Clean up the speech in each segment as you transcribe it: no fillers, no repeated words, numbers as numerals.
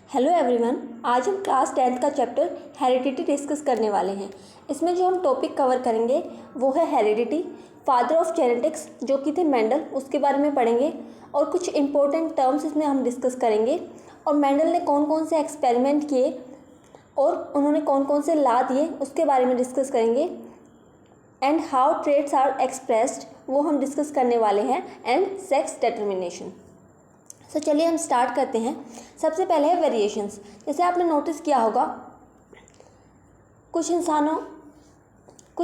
Hello everyone, आज हम class 10th का चैप्टर हेरिडिटी डिस्कस करने वाले हैं। इसमें जो हम टॉपिक कवर करेंगे वो है हेरिडिटी, फादर ऑफ जेनेटिक्स जो कि थे मेंडल, उसके बारे में पढ़ेंगे और कुछ इंपॉर्टेंट टर्म्स इसमें हम डिस्कस करेंगे और मेंडल ने कौन कौन से एक्सपेरिमेंट किए और उन्होंने कौन कौन से ला दिए उसके बारे में डिस्कस करेंगे। And how traits are expressed वो हम डिस्कस करने वाले हैं, एंड सेक्स डिटर्मिनेशन। तो चलिए हम स्टार्ट करते हैं। सबसे पहले है वेरिएशंस। जैसे आपने नोटिस किया होगा कुछ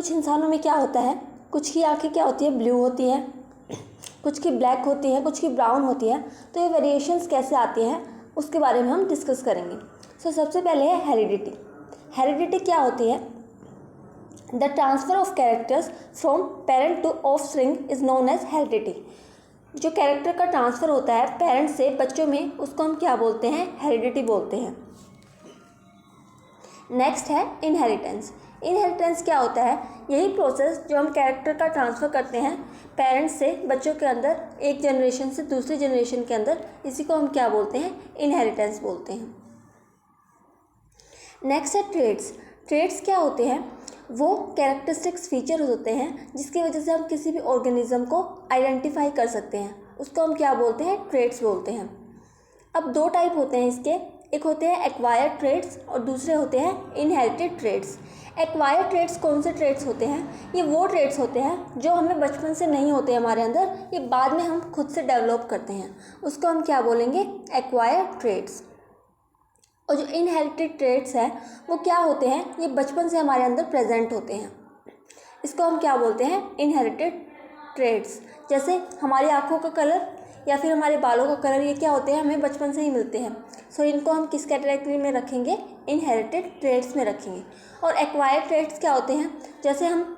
इंसानों में क्या होता है, कुछ की आंखें क्या होती है, ब्लू होती हैं, कुछ की ब्लैक होती हैं, कुछ की ब्राउन होती है। तो ये वेरिएशंस कैसे आती हैं उसके बारे में हम डिस्कस करेंगे। सबसे पहले है हेरिडिटी। हेरिडिटी क्या होती है? The transfer of characters from parent to offspring is known as heredity. जो कैरेक्टर का ट्रांसफ़र होता है पेरेंट्स से बच्चों में, उसको हम क्या बोलते हैं? हेरिडिटी बोलते हैं। नेक्स्ट है इनहेरिटेंस। इनहेरिटेंस क्या होता है? यही प्रोसेस जो हम कैरेक्टर का ट्रांसफ़र करते हैं पेरेंट्स से बच्चों के अंदर, एक जनरेशन से दूसरी जनरेशन के अंदर, इसी को हम क्या बोलते हैं? इनहेरिटेंस बोलते हैं। नेक्स्ट है ट्रेड्स। ट्रेड्स क्या होते हैं? वो कैरेक्टरिस्टिक्स फीचर होते हैं जिसकी वजह से हम किसी भी ऑर्गेनिज्म को आइडेंटिफाई कर सकते हैं, उसको हम क्या बोलते हैं? ट्रेड्स बोलते हैं। अब दो टाइप होते हैं इसके, एक होते हैं एक्वायर्ड ट्रेड्स और दूसरे होते हैं इनहेरिटेड ट्रेड्स। एक्वायर्ड ट्रेड्स कौन से ट्रेड्स होते हैं? ये वो ट्रेड्स होते हैं जो हमें बचपन से नहीं होते हमारे अंदर, ये बाद में हम खुद से डेवलप करते हैं, उसको हम क्या बोलेंगे? Acquired traits. और जो इनहेरिटेड ट्रेड्स हैं वो क्या होते हैं? ये बचपन से हमारे अंदर प्रेजेंट होते हैं, इसको हम क्या बोलते हैं? Inherited traits. जैसे हमारी आँखों का कलर या फिर हमारे बालों का कलर, ये क्या होते हैं? हमें बचपन से ही मिलते हैं। सो इनको हम किस कैटेगरी में रखेंगे? इनहेरिटेड ट्रेड्स में रखेंगे। और एक्वायर्ड ट्रेड्स क्या होते हैं? जैसे हम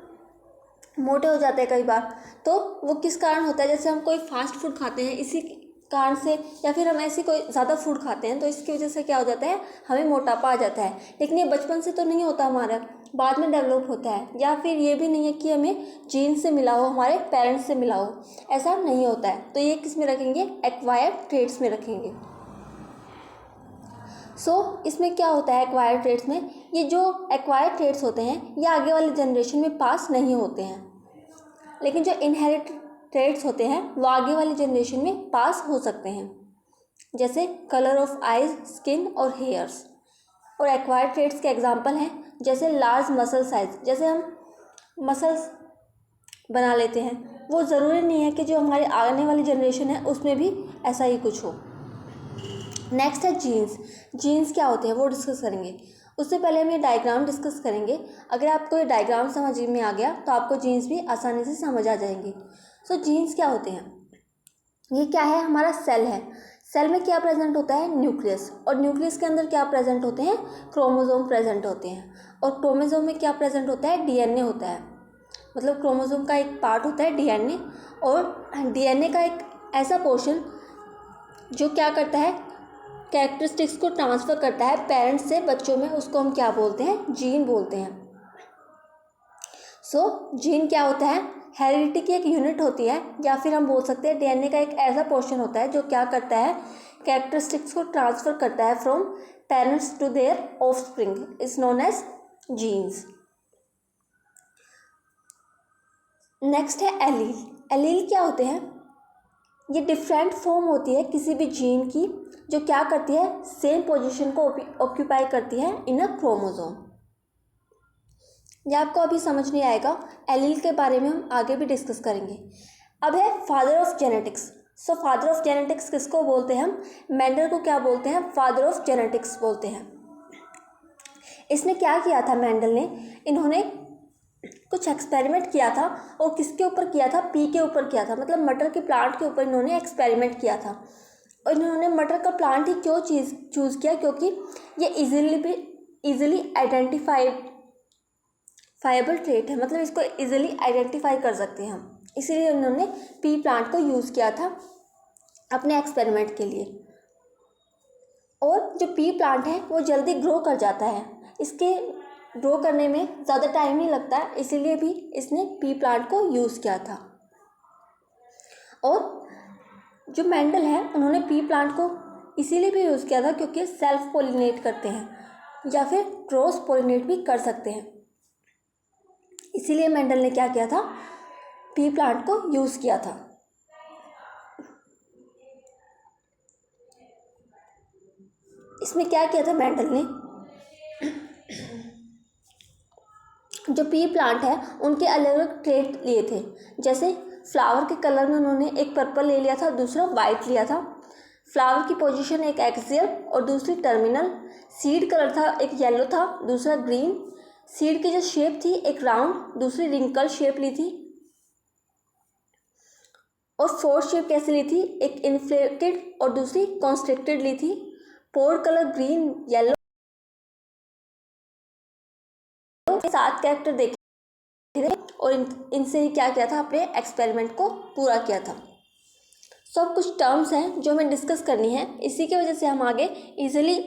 मोटे हो जाते हैं कई बार, तो वो किस कारण होता है? जैसे हम कोई फास्ट फूड खाते हैं इसी कारण से, या फिर हम ऐसी कोई ज़्यादा फूड खाते हैं तो इसकी वजह से क्या हो जाता है? हमें मोटापा आ जाता है। लेकिन ये बचपन से तो नहीं होता हमारा, बाद में डेवलप होता है। या फिर ये भी नहीं है कि हमें जीन से मिला हो, हमारे पेरेंट्स से मिला हो, ऐसा नहीं होता है। तो ये किस में रखेंगे? एक्वायर्ड ट्रेड्स में रखेंगे। इसमें क्या होता है एक्वायर्ड ट्रेड्स में? ये जो एक्वायर्ड ट्रेड्स होते हैं ये आगे वाली जनरेशन में पास नहीं होते हैं, लेकिन जो इनहेरिटेड ट्रेड्स होते हैं वो आगे वाली जनरेशन में पास हो सकते हैं, जैसे कलर ऑफ आइज, स्किन और हेयर्स। और एक्वायर्ड ट्रेड्स के एग्जांपल हैं जैसे लार्ज मसल साइज। जैसे हम मसल्स बना लेते हैं, वो ज़रूरी नहीं है कि जो हमारे आने वाली जनरेशन है उसमें भी ऐसा ही कुछ हो। नेक्स्ट है जीन्स। जीन्स क्या होते हैं वो डिस्कस करेंगे। उससे पहले हम ये डायग्राम डिस्कस करेंगे। अगर आपको ये डायग्राम समझ में आ गया तो आपको जीन्स भी आसानी से समझ आ जाएंगी। जीन्स क्या होते हैं? ये क्या है? हमारा सेल है। सेल में क्या प्रेजेंट होता है? न्यूक्लियस। और न्यूक्लियस के अंदर क्या प्रेजेंट होते हैं? क्रोमोसोम प्रेजेंट होते हैं। और क्रोमोसोम में क्या प्रेजेंट होता है? डीएनए होता है। मतलब क्रोमोसोम का एक पार्ट होता है डीएनए, और डीएनए का एक ऐसा पोर्शन जो क्या करता है? कैरेक्टरिस्टिक्स को ट्रांसफ़र करता है पेरेंट्स से बच्चों में, उसको हम क्या बोलते हैं? जीन बोलते हैं। जीन क्या होता है? हेरिडिटी की एक यूनिट होती है, या फिर हम बोल सकते हैं डीएनए का एक ऐसा पोर्शन होता है जो क्या करता है? कैरेक्टरिस्टिक्स को ट्रांसफ़र करता है from parents to their offspring, is known as genes. Next है एलील। एलील क्या होते हैं? ये डिफरेंट फॉर्म होती है किसी भी जीन की जो क्या करती है? सेम पोजीशन को ऑक्यूपाई करती है इन अ क्रोमोसोम। ये आपको अभी समझ नहीं आएगा, एलील के बारे में हम आगे भी डिस्कस करेंगे। अब है father of genetics. Father of genetics किसको बोलते हैं हम? मेंडल को क्या बोलते हैं? फादर ऑफ जेनेटिक्स बोलते हैं। इसने क्या किया था मेंडल ने? इन्होंने कुछ एक्सपेरिमेंट किया था, और किसके ऊपर किया था? पी के ऊपर किया था, मतलब मटर के प्लांट के ऊपर इन्होंने एक्सपेरिमेंट किया था। और इन्होंने मटर का प्लांट ही क्यों चूज़ किया? क्योंकि ये इजीली आइडेंटिफाइबल ट्रेट है, मतलब इसको इजीली आइडेंटिफाई कर सकते हैं हम, इसीलिए उन्होंने पी प्लांट को यूज़ किया था अपने एक्सपेरिमेंट के लिए। और जो पी प्लांट है वो जल्दी ग्रो कर जाता है, इसके ग्रो करने में ज़्यादा टाइम नहीं लगता है, इसीलिए भी इसने पी प्लांट को यूज़ किया था। और जो मेंडल है उन्होंने पी प्लांट को इसीलिए भी यूज़ किया था क्योंकि सेल्फ पोलिनेट करते हैं या फिर क्रॉस पोलिनेट भी कर सकते हैं। इसीलिए मेंडल ने क्या किया था, पी प्लांट को यूज़ किया था। इसमें क्या किया था मेंडल ने, जो पी प्लांट है उनके अलग अलग ट्रेट लिए थे। जैसे फ्लावर के कलर में उन्होंने एक पर्पल ले लिया था, दूसरा वाइट लिया था। फ्लावर की पोजीशन एक एक्सियल और दूसरी टर्मिनल। सीड कलर था, एक येलो था, दूसरा ग्रीन। सीड की जो शेप थी एक राउंड, दूसरी रिंकल शेप ली थी। और फोर्थ शेप कैसे ली थी, एक इन्फ्लेटेड और दूसरी कॉन्स्ट्रिक्टेड ली थी। पोर कलर ग्रीन, येलो। 7 कैरेक्टर देखे थे और इनसे ही क्या किया था, अपने एक्सपेरिमेंट को पूरा किया था। सब कुछ टर्म्स हैं जो हमें डिस्कस करनी है, इसी की वजह से हम आगे इजीली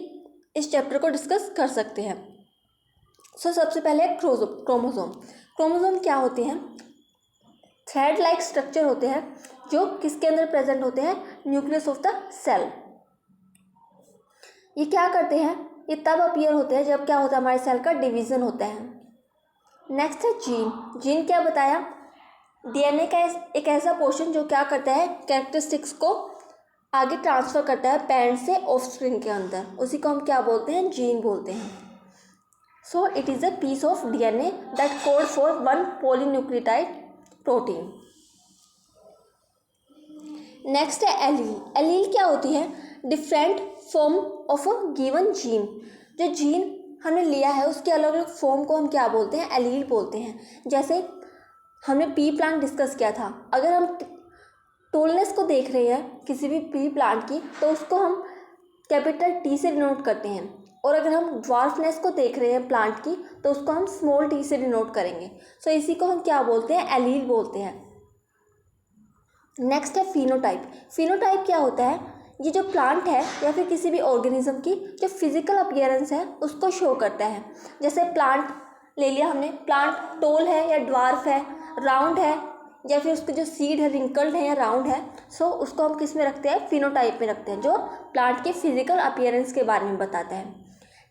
इस चैप्टर को डिस्कस कर सकते हैं। सबसे पहले क्रोमोसोम। क्रोमोसोम क्या होते हैं, थ्रेड लाइक स्ट्रक्चर होते हैं जो किसके अंदर प्रेजेंट होते हैं, न्यूक्लियस ऑफ द सेल। ये क्या करते हैं, ये तब अपीयर होते हैं जब क्या होता है, हमारे सेल का डिवीजन होता है। नेक्स्ट है जीन। जीन क्या बताया, डीएनए का एक ऐसा पोर्शन जो क्या करता है, कैरेक्टरिस्टिक्स को आगे ट्रांसफ़र करता है पेरेंट से ऑफस्प्रिंग के अंदर, उसी को हम क्या बोलते हैं, जीन बोलते हैं। So it is a piece of DNA that code for one polynucleotide protein. Next है एलील। एलील क्या होती है, different form of a given gene. जो जीन हमने लिया है उसके अलग अलग फॉर्म को हम क्या बोलते हैं, एलील बोलते हैं। जैसे हमने पी प्लांट डिस्कस किया था, अगर हम टोलनेस को देख रहे हैं किसी भी पी प्लांट की तो उसको हम कैपिटल टी से डिनोट करते हैं, और अगर हम ड्वार्फनेस को देख रहे हैं प्लांट की तो उसको हम स्मॉल टी से डिनोट करेंगे। सो इसी को हम क्या बोलते हैं, एलील बोलते हैं। नेक्स्ट है फिनोटाइप। फिनोटाइप क्या होता है, ये जो प्लांट है या फिर किसी भी ऑर्गेनिज्म की जो फिजिकल अपीयरेंस है उसको शो करता है। जैसे प्लांट ले लिया हमने, प्लांट टोल है या ड्वार्फ है, राउंड है या फिर उसके जो सीड है रिंकल्ड है या राउंड है, सो उसको हम किस में रखते हैं, फिनोटाइप में रखते हैं, जो प्लांट के फिजिकल अपीयरेंस के बारे में बताता है।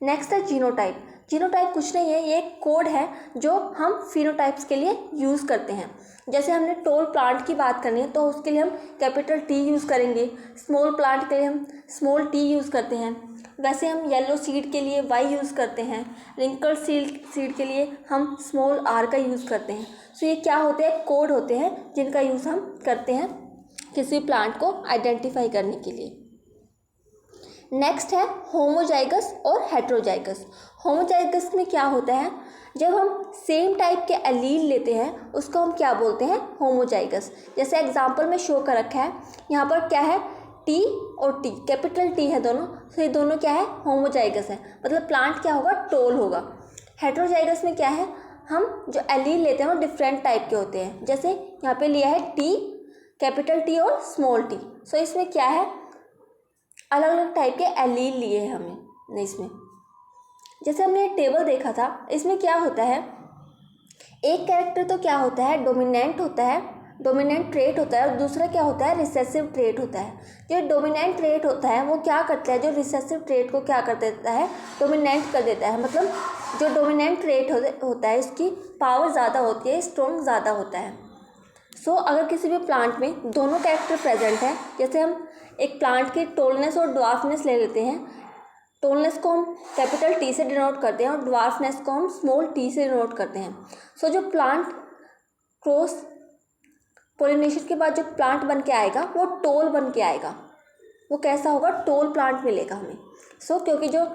नेक्स्ट है जीनोटाइप। जीनोटाइप कुछ नहीं है, ये एक कोड है जो हम फिनोटाइप्स के लिए यूज़ करते हैं। जैसे हमने टोल प्लांट की बात करनी है तो उसके लिए हम कैपिटल टी यूज़ करेंगे, स्मॉल प्लांट के लिए हम स्मॉल टी यूज़ करते हैं। वैसे हम येलो सीड के लिए वाई यूज़ करते हैं, रिंकल सीड के लिए हम स्मॉल आर का यूज़ करते हैं। सो ये क्या होते हैं, कोड होते हैं जिनका यूज़ हम करते हैं किसी प्लांट को आइडेंटिफाई करने के लिए। नेक्स्ट है होमोजाइगस और हेट्रोजाइगस। होमोजाइगस में क्या होता है, जब हम सेम टाइप के एलील लेते हैं उसको हम क्या बोलते हैं, होमोजाइगस। जैसे एग्जांपल में शो कर रखा है, यहाँ पर क्या है, टी और टी, कैपिटल टी है दोनों, तो ये दोनों क्या है, होमोजाइगस है, मतलब प्लांट क्या होगा, टोल होगा। हेट्रोजाइगस में क्या है, हम जो एलील लेते हैं वो डिफरेंट टाइप के होते हैं। जैसे यहाँ पे लिया है टी, कैपिटल टी और स्मॉल टी, सो इसमें क्या है, अलग अलग टाइप के एलील लिए हैं हमने इसमें। जैसे हमने टेबल देखा था, इसमें क्या होता है, एक कैरेक्टर तो क्या होता है, डोमिनेंट होता है, डोमिनेंट ट्रेट होता है, और दूसरा क्या होता है, रिसेसिव ट्रेट होता है। जो डोमिनेंट ट्रेट होता है वो क्या करता है, जो रिसेसिव ट्रेट को क्या कर देता है, डोमिनेंट कर देता है। मतलब जो डोमिनेंट ट्रेट होता है इसकी पावर ज़्यादा होती है, स्ट्रॉन्ग ज़्यादा होता है। सो अगर किसी भी प्लांट में दोनों कैरेक्टर प्रेजेंट है, जैसे हम एक प्लांट की टोलनेस और ड्वार्फनेस ले लेते हैं, टोलनेस को हम कैपिटल टी से डिनोट करते हैं और ड्वार्फनेस को हम स्मॉल टी से डिनोट करते हैं। सो जो प्लांट क्रॉस पोलिनेशन के बाद जो प्लांट बन के आएगा वो टोल बन के आएगा। वो कैसा होगा, टोल प्लांट मिलेगा हमें। सो क्योंकि जो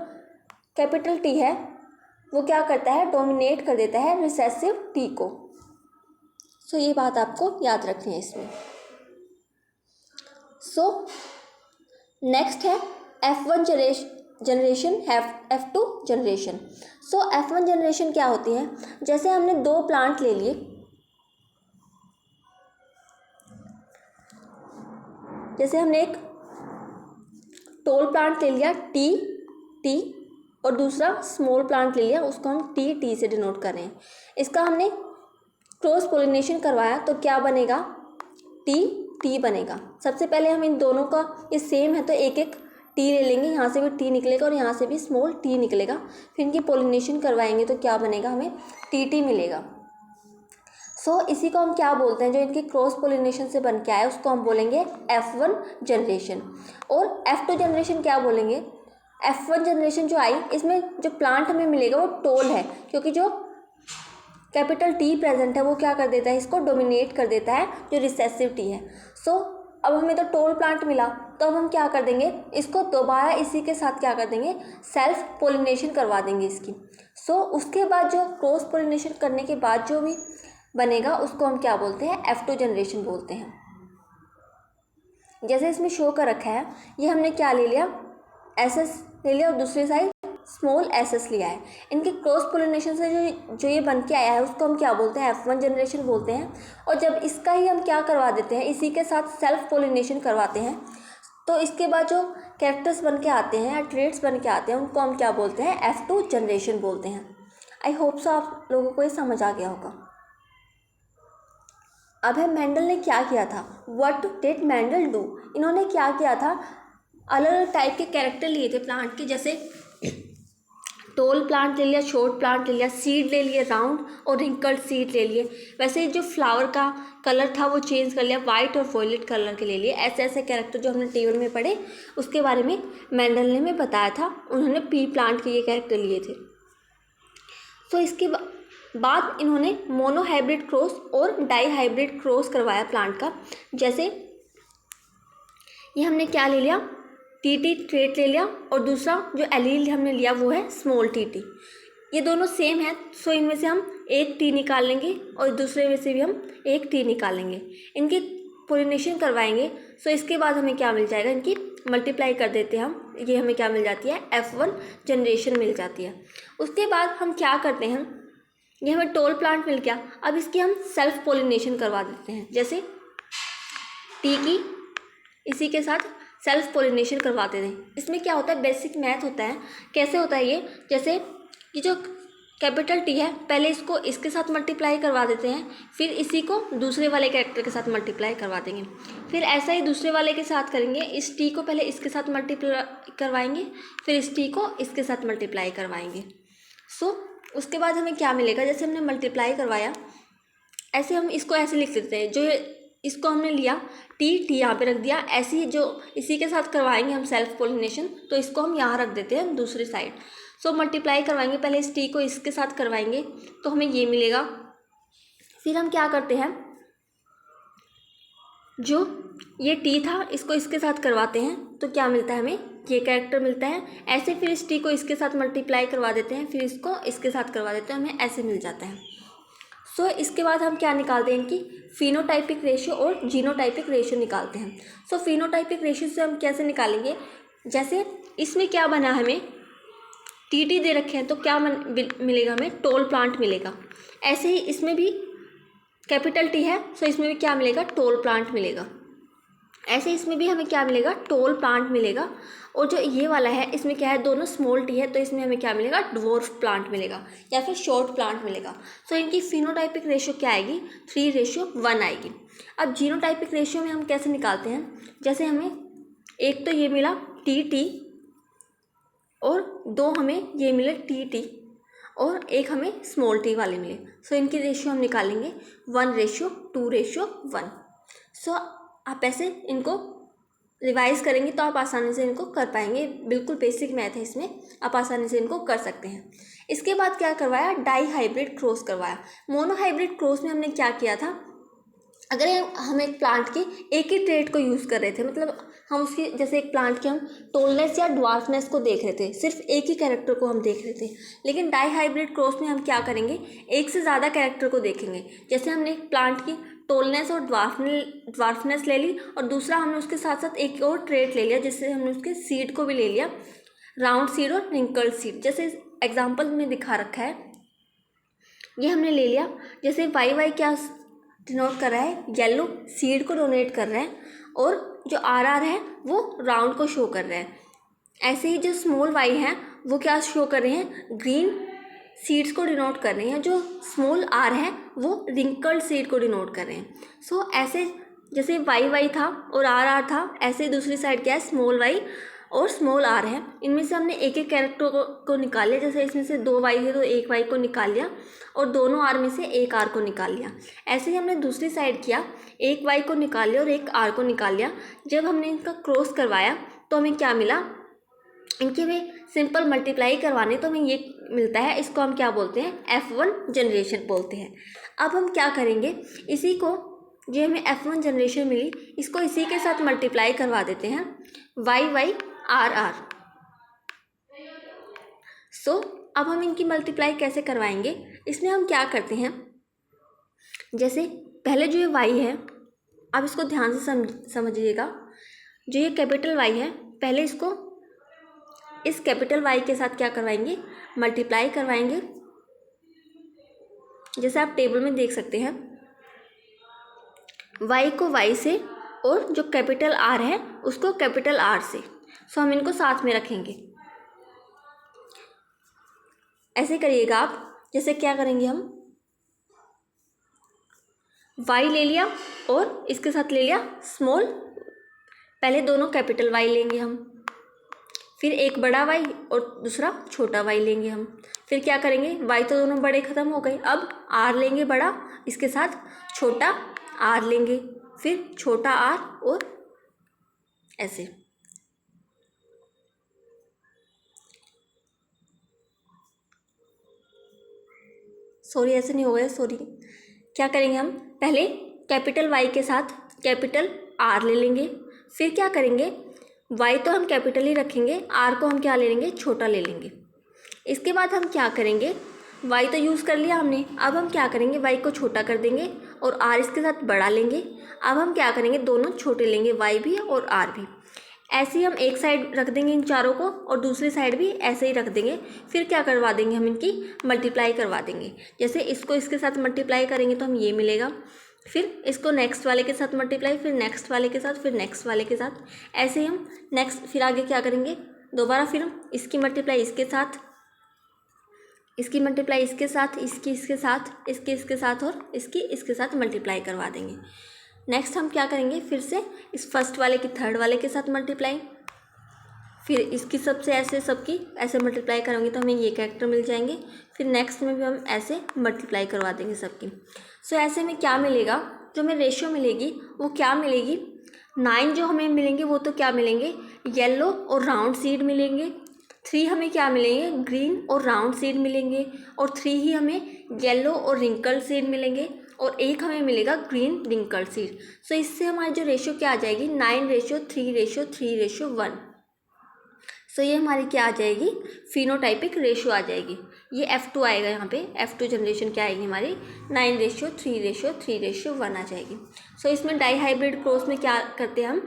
कैपिटल टी है वो क्या करता है, डोमिनेट कर देता है रिसेसिव टी को। सो ये बात आपको याद रखनी है इसमें। सो नेक्स्ट है F1 जनरेशन, F2 जनरेशन। सो F1 जनरेशन क्या होती है, जैसे हमने 2 प्लांट ले लिए, जैसे हमने एक टोल प्लांट ले लिया टी और दूसरा स्मॉल प्लांट ले लिया, उसको हम टी से डिनोट कर रहे हैं। इसका हमने क्रॉस पोलिनेशन करवाया तो क्या बनेगा, टी बनेगा। सबसे पहले हम इन दोनों का, ये सेम है तो एक एक टी ले लेंगे, यहाँ से भी टी निकलेगा और यहाँ से भी स्मॉल टी निकलेगा। फिर इनकी पोलिनेशन करवाएंगे तो क्या बनेगा, हमें टी मिलेगा। इसी को हम क्या बोलते हैं, जो इनकी क्रॉस पोलिनेशन से बन के आया उसको हम बोलेंगे F1 जनरेशन। और F2 जनरेशन क्या बोलेंगे, F1 जनरेशन जो आई इसमें जो प्लांट हमें मिलेगा वो टोल है, क्योंकि जो कैपिटल T प्रेजेंट है वो क्या कर देता है, इसको डोमिनेट कर देता है, जो रिसेसिव T है। अब हमें तो टोल प्लांट मिला, तो अब हम क्या कर देंगे, इसको दोबारा इसी के साथ क्या कर देंगे, सेल्फ पोलिनेशन करवा देंगे इसकी। उसके बाद जो क्रॉस पोलिनेशन करने के बाद जो भी बनेगा उसको हम क्या बोलते हैं, F2 जनरेशन बोलते हैं। जैसे इसमें शो कर रखा है, ये हमने क्या ले लिया, SS ले लिया और दूसरी साइड स्मॉल SS लिया है। इनके क्रॉस पोलिनेशन से जो ये बन के आया है उसको हम क्या बोलते हैं, F1 जनरेशन बोलते हैं। और जब इसका ही हम क्या करवा देते हैं, इसी के साथ सेल्फ पोलिनेशन करवाते हैं, तो इसके बाद जो कैरेक्टर्स बन के आते हैं या ट्रेड्स बन के आते हैं उनको हम क्या बोलते हैं, F2 जनरेशन बोलते हैं। आई होप सो आप लोगों को ये समझ आ गया होगा। अब है मेंडल ने क्या किया था, व्हाट डिड मेंडल डू। इन्होंने क्या किया था, अलग अलग टाइप के कैरेक्टर लिए थे प्लांट के, जैसे टोल प्लांट ले लिया, शॉर्ट प्लांट ले लिया, सीड ले लिए राउंड और रिंकल्ड सीड ले लिए। वैसे जो फ्लावर का कलर था वो चेंज कर लिया, वाइट और वॉयलेट कलर के ले लिए। ऐसे ऐसे कैरेक्टर जो हमने टेबल में पढ़े उसके बारे में मेंडल ने हमें बताया था, उन्होंने पी प्लांट के ये कैरेक्टर लिए थे। इसके बाद इन्होंने मोनो हाइब्रिड क्रॉस और डाई हाइब्रिड क्रॉस करवाया प्लांट का। जैसे ये हमने क्या ले लिया, टी ट्रेट ले लिया और दूसरा जो एलील हमने लिया वो है स्मॉल टी। ये दोनों सेम है, इनमें से हम एक टी निकाल लेंगे और दूसरे में से भी हम एक टी निकालेंगे, इनकी पोलिनेशन करवाएंगे। इसके बाद हमें क्या मिल जाएगा, इनकी मल्टीप्लाई कर देते हैं हम, ये हमें क्या मिल जाती है, F1 जनरेशन मिल जाती है। उसके बाद हम क्या करते हैं, ये हमें टोल प्लांट मिल गया, अब इसकी हम सेल्फ पोलिनेशन करवा देते हैं। जैसे टी की इसी के साथ सेल्फ पोलिनेशन करवाते हैं। इसमें क्या होता है, बेसिक मैथ होता है। कैसे होता है ये, जैसे ये जो कैपिटल T है पहले इसको इसके साथ मल्टीप्लाई करवा देते हैं, फिर इसी को दूसरे वाले कैरेक्टर के साथ मल्टीप्लाई करवा देंगे, फिर ऐसा ही दूसरे वाले के साथ करेंगे। इस T को पहले इसके साथ मल्टीप्लाई करवाएंगे, फिर इस T को इसके साथ मल्टीप्लाई करवाएंगे। उसके बाद हमें क्या मिलेगा, जैसे हमने मल्टीप्लाई करवाया ऐसे हम इसको ऐसे लिख देते हैं, जो इसको हमने लिया टी यहाँ पे रख दिया, ऐसे ही जो इसी के साथ करवाएंगे हम सेल्फ पोलिनेशन, तो इसको हम यहाँ रख देते हैं दूसरी साइड। मल्टीप्लाई करवाएंगे, पहले इस टी को इसके साथ करवाएंगे तो हमें ये मिलेगा। फिर हम क्या करते हैं, जो ये टी था इसको इसके साथ करवाते हैं तो क्या मिलता है, हमें ये कैरेक्टर मिलता है। ऐसे फिर इस टी को इसके साथ मल्टीप्लाई करवा देते हैं, फिर इसको इसके साथ करवा देते हैं, हमें ऐसे मिल जाता है। इसके बाद हम क्या निकालते हैं, इनकी फिनोटाइपिक रेशियो और जीनोटाइपिक रेशियो निकालते हैं। फिनोटाइपिक रेशियो से हम कैसे निकालेंगे, जैसे इसमें क्या बना, हमें टी दे रखे हैं तो क्या मिलेगा, हमें टोल प्लांट मिलेगा। ऐसे ही इसमें भी कैपिटल T है, इसमें भी क्या मिलेगा, टोल प्लांट मिलेगा। ऐसे इसमें भी हमें क्या मिलेगा, टोल प्लांट मिलेगा। और जो ये वाला है इसमें क्या है, दोनों स्मॉल टी है तो इसमें हमें क्या मिलेगा, ड्वार्फ प्लांट मिलेगा या फिर शॉर्ट प्लांट मिलेगा। इनकी फिनोटाइपिक रेशियो क्या आएगी, 3:1 आएगी। अब जीनोटाइपिक रेशियो में हम कैसे निकालते हैं, जैसे हमें एक तो ये मिला टी और दो हमें ये मिले टी और एक हमें स्मॉल टी वाले मिले। इनकी रेशियो हम निकालेंगे 1:2:1। आप ऐसे इनको रिवाइज करेंगे तो आप आसानी से इनको कर पाएंगे, बिल्कुल बेसिक मैथ है, इसमें आप आसानी से इनको कर सकते हैं। इसके बाद क्या करवाया, डाई हाइब्रिड क्रॉस करवाया। मोनो हाइब्रिड क्रॉस में हमने क्या किया था, अगर हम एक प्लांट के एक ही ट्रेट को यूज़ कर रहे थे, मतलब हम उसकी जैसे एक प्लांट के हम टोलनेस या ड्वार्फनेस को देख रहे थे, सिर्फ एक ही कैरेक्टर को हम देख रहे थे। लेकिन डाई हाइब्रिड क्रॉस में हम क्या करेंगे, एक से ज़्यादा कैरेक्टर को देखेंगे। जैसे हमने एक प्लांट की टोलनेस और ड्वार्फनेस ले ली और दूसरा हमने उसके साथ साथ एक और ट्रेट ले लिया, जिससे हमने उसके सीड को भी ले लिया, राउंड सीड और रिंकल्ड सीड। जैसे एग्जाम्पल में दिखा रखा है, ये हमने ले लिया। जैसे वाई क्या डिनोट कर रहा है, येलो सीड को डोनेट कर रहा है और जो आर है वो राउंड को शो कर रहा है। ऐसे ही जो स्मॉल वाई है वो क्या शो कर रहे हैं, ग्रीन सीड्स को डिनोट कर रहे हैं। जो स्मॉल आर है वो रिंकल्ड सीड को डिनोट कर रहे हैं। ऐसे जैसे वाई था और आर था, ऐसे दूसरी साइड क्या है, स्मॉल वाई और स्मॉल r है, इनमें से हमने एक एक कैरेक्टर को निकाल लिया। जैसे इसमें से 2 y है तो एक y को निकाल लिया और दोनों r में से एक r को निकाल लिया। ऐसे ही हमने दूसरी साइड किया, एक y को निकाल लिया और एक r को निकाल लिया। जब हमने इनका क्रॉस करवाया तो हमें क्या मिला, इनके में सिंपल मल्टीप्लाई करवाने तो हमें ये मिलता है। इसको हम क्या बोलते हैं, F1 जनरेशन बोलते हैं। अब हम क्या करेंगे, इसी को जो हमें F1 जनरेशन मिली इसको इसी के साथ मल्टीप्लाई करवा देते हैं, y r r। सो अब हम इनकी मल्टीप्लाई कैसे करवाएंगे, इसमें हम क्या करते हैं, जैसे पहले जो ये y है, अब इसको ध्यान से समझिएगा। जो ये कैपिटल Y है, पहले इसको इस कैपिटल Y के साथ क्या करवाएंगे, मल्टीप्लाई करवाएंगे। जैसे आप टेबल में देख सकते हैं, y को y से और जो कैपिटल R है उसको कैपिटल R से। सो हम इनको साथ में रखेंगे। ऐसे करिएगा आप। जैसे क्या करेंगे, हम y ले लिया और इसके साथ ले लिया स्मॉल, पहले दोनों कैपिटल Y लेंगे हम, फिर एक बड़ा y और दूसरा छोटा y लेंगे हम। फिर क्या करेंगे, y तो दोनों बड़े ख़त्म हो गए, अब r लेंगे बड़ा, इसके साथ छोटा r लेंगे, फिर छोटा r और ऐसे। सॉरी, ऐसे नहीं हो गया, सॉरी। क्या करेंगे, हम पहले कैपिटल Y के साथ कैपिटल R ले लेंगे। फिर क्या करेंगे, y तो हम कैपिटल ही रखेंगे, r को हम क्या ले लेंगे, छोटा ले लेंगे। इसके बाद हम क्या करेंगे, y तो यूज़ कर लिया हमने, अब हम क्या करेंगे, y को छोटा कर देंगे और r इसके साथ बड़ा लेंगे। अब हम क्या करेंगे, दोनों छोटे लेंगे, y भी और r भी। ऐसे ही हम एक साइड रख देंगे इन चारों को और दूसरी साइड भी ऐसे ही रख देंगे। फिर क्या करवा देंगे, हम इनकी मल्टीप्लाई करवा देंगे। जैसे इसको इसके साथ मल्टीप्लाई करेंगे तो हम ये मिलेगा, फिर इसको नेक्स्ट वाले के साथ मल्टीप्लाई, फिर नेक्स्ट वाले के साथ, फिर नेक्स्ट वाले के साथ। ऐसे ही हम नेक्स्ट, फिर आगे क्या करेंगे, दोबारा फिर हम इसकी मल्टीप्लाई इसके साथ, इसकी मल्टीप्लाई इसके साथ, इसकी इसके साथ, इसकी इसके साथ और इसकी इसके साथ मल्टीप्लाई करवा देंगे। नेक्स्ट हम क्या करेंगे, फिर से इस फर्स्ट वाले की थर्ड वाले के साथ मल्टीप्लाई, फिर इसकी सबसे ऐसे सबकी ऐसे मल्टीप्लाई करेंगे तो हमें ये कैरेक्टर मिल जाएंगे। फिर नेक्स्ट में भी हम ऐसे मल्टीप्लाई करवा देंगे सबकी। सो ऐसे में क्या मिलेगा, जो हमें रेशियो मिलेगी वो क्या मिलेगी, 9 जो हमें मिलेंगे वो तो क्या मिलेंगे, येलो और राउंड सीड मिलेंगे। 3 हमें क्या मिलेंगे, ग्रीन और राउंड सीड मिलेंगे। और 3 ही हमें येलो और रिंकल सीड मिलेंगे और 1 हमें मिलेगा ग्रीन रिंकल सीड। सो इससे हमारी जो रेशियो क्या आ जाएगी, 9:3:3:1। सो ये हमारी क्या आ जाएगी, फिनोटाइपिक रेशियो आ जाएगी। ये F2 आएगा यहाँ पे। F2 जनरेशन क्या आएगी हमारी, 9:3:3:1 आ जाएगी। सो इसमें डाई हाइब्रिड क्रॉस में क्या करते हैं, हम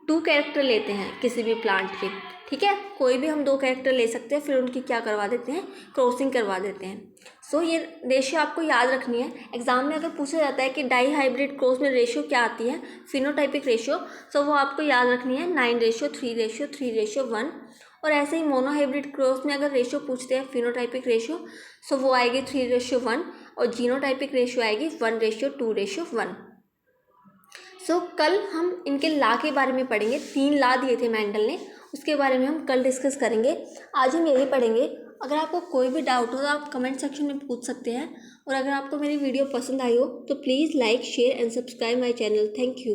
2 कैरेक्टर लेते हैं किसी भी प्लांट के, ठीक है। कोई भी हम 2 कैरेक्टर ले सकते हैं, फिर उनकी क्या करवा देते हैं, क्रॉसिंग करवा देते हैं। सो ये रेशियो आपको याद रखनी है। एग्जाम में अगर पूछा जाता है कि डाई हाइब्रिड क्रॉस में रेशियो क्या आती है, फिनोटाइपिक रेशियो, सो वो आपको याद रखनी है 9:3:3:1। और ऐसे ही मोनो हाइब्रिड क्रॉस में अगर रेशियो पूछते हैं फिनोटाइपिक रेशियो, सो वो आएगी 3:1 और जीनोटाइपिक रेशियो आएगी 1:2:1। सो कल हम इनके ला के बारे में पढ़ेंगे। 3 ला दिए थे मेंडल ने, उसके बारे में हम कल डिस्कस करेंगे। आज हम यही पढ़ेंगे। अगर आपको कोई भी डाउट हो तो आप कमेंट सेक्शन में पूछ सकते हैं। और अगर आपको मेरी वीडियो पसंद आई हो तो please like, share and subscribe my channel. Thank you.